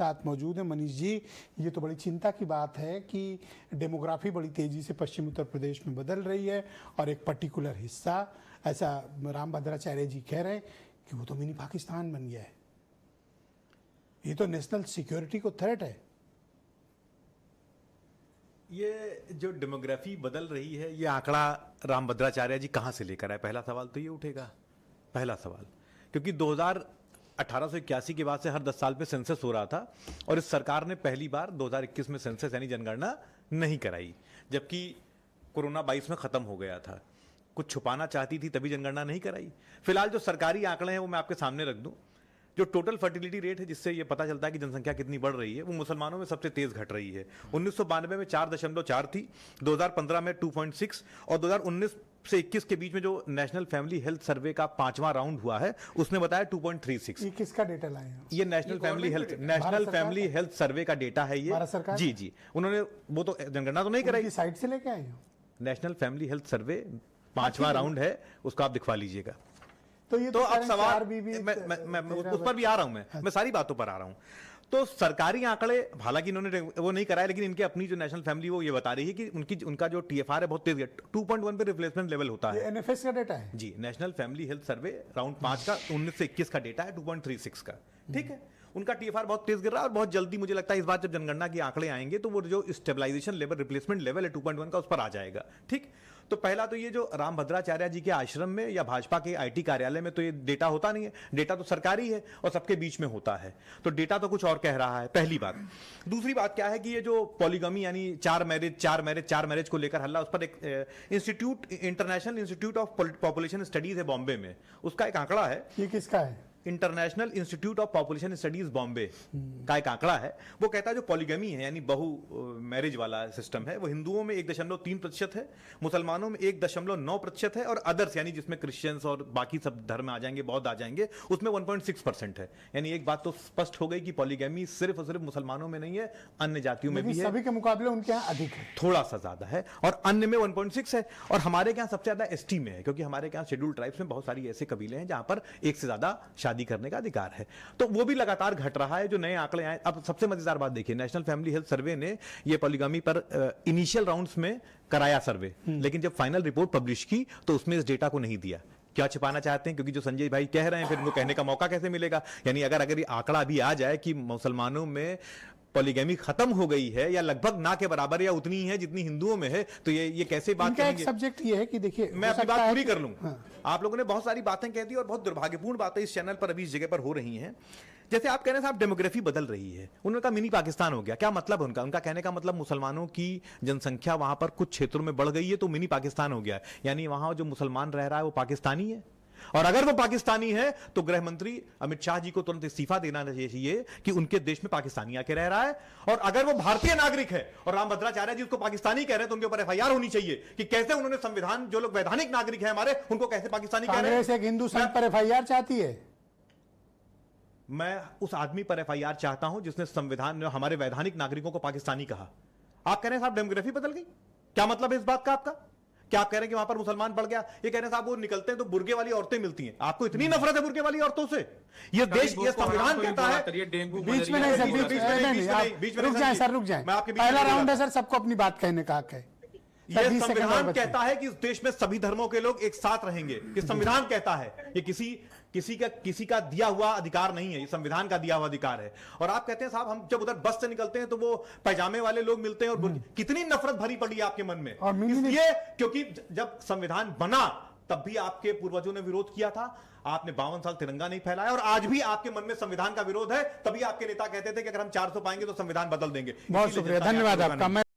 साथ मौजूद है मनीष जी। ये तो बड़ी चिंता की बात है कि डेमोग्राफी बड़ी तेजी से पश्चिम उत्तर प्रदेश में बदल रही है और एक पर्टिकुलर हिस्सा, ऐसा राम भद्राचार्य जी कह रहे हैं कि वो तो मिनी पाकिस्तान बन गया है। ये तो नेशनल सिक्योरिटी को थ्रेट है। ये जो डेमोग्राफी बदल रही है, ये आंकड़ा राम भद्राचार्य जी कहाँ से लेकर आए? पहला सवाल तो ये उठेगा, पहला सवाल, क्योंकि 1881 के बाद से हर 10 साल पे सेंसस हो रहा था और इस सरकार ने पहली बार 2021 में सेंसस यानी जनगणना नहीं कराई, जबकि कोरोना 22 में खत्म हो गया था। कुछ छुपाना चाहती थी तभी जनगणना नहीं कराई। फिलहाल जो सरकारी आंकड़े हैं वो मैं आपके सामने रख दूं। जो टोटल फर्टिलिटी रेट है, जिससे ये पता चलता है कि जनसंख्या कितनी बढ़ रही है, वो मुसलमानों में सबसे तेज घट रही है। 1992 में 4.4 थी, 2015 में 2.6 और 2019 से 21 के बीच में जो नेशनल फैमिली हेल्थ सर्वे का 5वां राउंड हुआ है उसने बताया 2.36। ये किसका डेटा लाए हैं? ये नेशनल फैमिली हेल्थ सर्वे का डेटा है ये। भारत सरकार? जी, उन्होंने वो तो जनगणना तो नहीं कराई, साइट से लेके आए हो। नेशनल फैमिली हेल्थ सर्वे 5वां राउंड है, उसको आप दिखवा लीजिएगा। तो ये तो अब सवाल मैं उस पर भी आ रहा हूं, मैं सारी बातों पर आ रहा हूं। तो सरकारी आंकड़े हालांकि इन्होंने वो नहीं कराया, लेकिन इनके अपनी जो नेशनल फैमिली वो ये बता रही है कि उनका जो टीएफआर है बहुत तेज है, 2.1 पे रिप्लेसमेंट लेवल होता है। एनएफएस का डेटा है जी, national family health survey round 5 का 19 से 21 का डेटा है 2.36 का। ठीक है, उनका टीएफआर बहुत तेज गिर रहा है और बहुत जल्दी मुझे लगता है इस बार जब जनगणना के आंकड़े आएंगे तो वो जो स्टेबलाइजेशन लेवल रिप्लेसमेंट लेवल है 2.1 का, उस पर आ जाएगा। ठीक, तो पहला तो ये जो राम भद्राचार्य जी के आश्रम में या भाजपा के आईटी कार्यालय में तो ये डेटा होता नहीं है, डेटा तो सरकारी है और सबके बीच में होता है, तो डेटा तो कुछ और कह रहा है, पहली बात। दूसरी बात क्या है कि ये जो पॉलीगमी यानी चार मैरिज को लेकर हल्ला, उस पर एक international institute of population studies है बॉम्बे में, उसका एक आंकड़ा है। ये किसका है? International institute of population studies Bombay का एक आंकड़ा है। वो कहता है जो पॉलीगमी है यानी बहु मैरिज वाला सिस्टम है, वो हिंदुओं में 1.3% है, मुसलमानों में 1.9% है और अदर्स यानी जिसमें क्रिश्चियंस और बाकी सब धर्म आ जाएंगे, बौद्ध आ जाएंगे, उसमें 1.6% है। यानी एक बात तो स्पष्ट हो गई कि पॉलीगमी सिर्फ और सिर्फ मुसलमानों में नहीं है, अन्य जातियों में भी है। सभी के मुकाबले उनके यहाँ अधिक है, थोड़ा सा ज्यादा है, और अन्य में 1.6 है। और हमारे यहाँ सबसे ज्यादा एसटी में है, क्योंकि हमारे यहाँ शेड्यूल्ड ट्राइब्स में बहुत सारी ऐसे कबीले हैं जहां पर एक से ज्यादा शादी करने का अधिकार है, तो वो भी लगातार घट रहा है। जो नए आंकड़े आए, अब सबसे मजेदार बात देखिए, नेशनल फैमिली हेल्थ सर्वे ने ये पॉलीगमी पर इनिशियल राउंड्स में कराया सर्वे, लेकिन जब फाइनल रिपोर्ट पब्लिश की तो उसमें इस डेटा को नहीं दिया। क्या छिपाना चाहते हैं? क्योंकि जो संजय भाई कह रहे हैं फिर उनको कहने का मौका कैसे मिलेगा? यानी अगर ये आंकड़ा भी आ जाए कि मुसलमानों में पॉलीगमी खत्म हो गई है या लगभग ना के बराबर या उतनी ही है जितनी हिंदुओं में है, तो ये कैसे बात करेंगे? एक सब्जेक्ट ये है कि देखिए, मैं अपनी बात पूरी कर लूं। आप लोगों ने बहुत सारी बातें कह दी और बहुत दुर्भाग्यपूर्ण बातें इस चैनल पर अभी इस जगह पर हो रही हैं। जैसे आप कह रहे हैं साहब डेमोग्राफी बदल रही है, उन्होंने कहा मिनी पाकिस्तान हो गया। क्या मतलब है उनका कहने का मतलब मुसलमानों की जनसंख्या वहां पर कुछ क्षेत्रों में बढ़ गई है तो मिनी पाकिस्तान हो गया, यानी वहां जो मुसलमान रह रहा है वो पाकिस्तानी है। और अगर वो पाकिस्तानी है तो गृह मंत्री अमित शाह जी को तुरंत इस्तीफा देना चाहिए कि उनके देश में पाकिस्तानी आके रह रहा है। और अगर वो भारतीय नागरिक है और राम भद्राचार्य जी उसको पाकिस्तानी कह रहे हैं तो उनके ऊपर एफआईआर होनी चाहिए कि कैसे उन्होंने संविधान, जो लोग वैधानिक नागरिक है हमारे, उनको कैसे पाकिस्तानी कह रहे हैं। एक हिंदू संघ पर एफआईआर चाहती है। मैं उस आदमी पर एफआईआर चाहता हूं जिसने संविधान, हमारे वैधानिक नागरिकों को पाकिस्तानी कहा। आप कह रहे हैं साहब डेमोग्राफी बदल गई, क्या मतलब है इस बात का आपका? क्या आप कह रहे हैं कि वहां पर मुसलमान बढ़ गया? ये कह रहे हैं साहब वो निकलते हैं तो बुर्गे वाली औरतें मिलती हैं। आपको इतनी नफरत है बुर्गे वाली औरतों से? ये देश, ये संविधान कहता है। बीच में नहीं सर, बीच में रुक जाए सर, रुक जाए। पहला राउंड है सर, सबको अपनी बात कहने का हक है। यह संविधान कहता है कि इस देश में सभी धर्मों के लोग एक साथ रहेंगे। ये संविधान कहता है, ये किसी का दिया हुआ अधिकार नहीं है, ये संविधान का दिया हुआ अधिकार है। और आप कहते हैं साहब हम जब उधर बस से निकलते हैं तो वो पैजामे वाले लोग मिलते हैं और कितनी नफरत भरी पड़ी है आपके मन में। इसलिए क्योंकि जब संविधान बना तब भी आपके पूर्वजों ने विरोध किया था, आपने 52 साल तिरंगा नहीं फहराया, और आज भी आपके मन में संविधान का विरोध है। तभी आपके नेता कहते थे कि अगर हम 400 पाएंगे तो संविधान बदल देंगे। बहुत शुक्रिया, धन्यवाद आपका।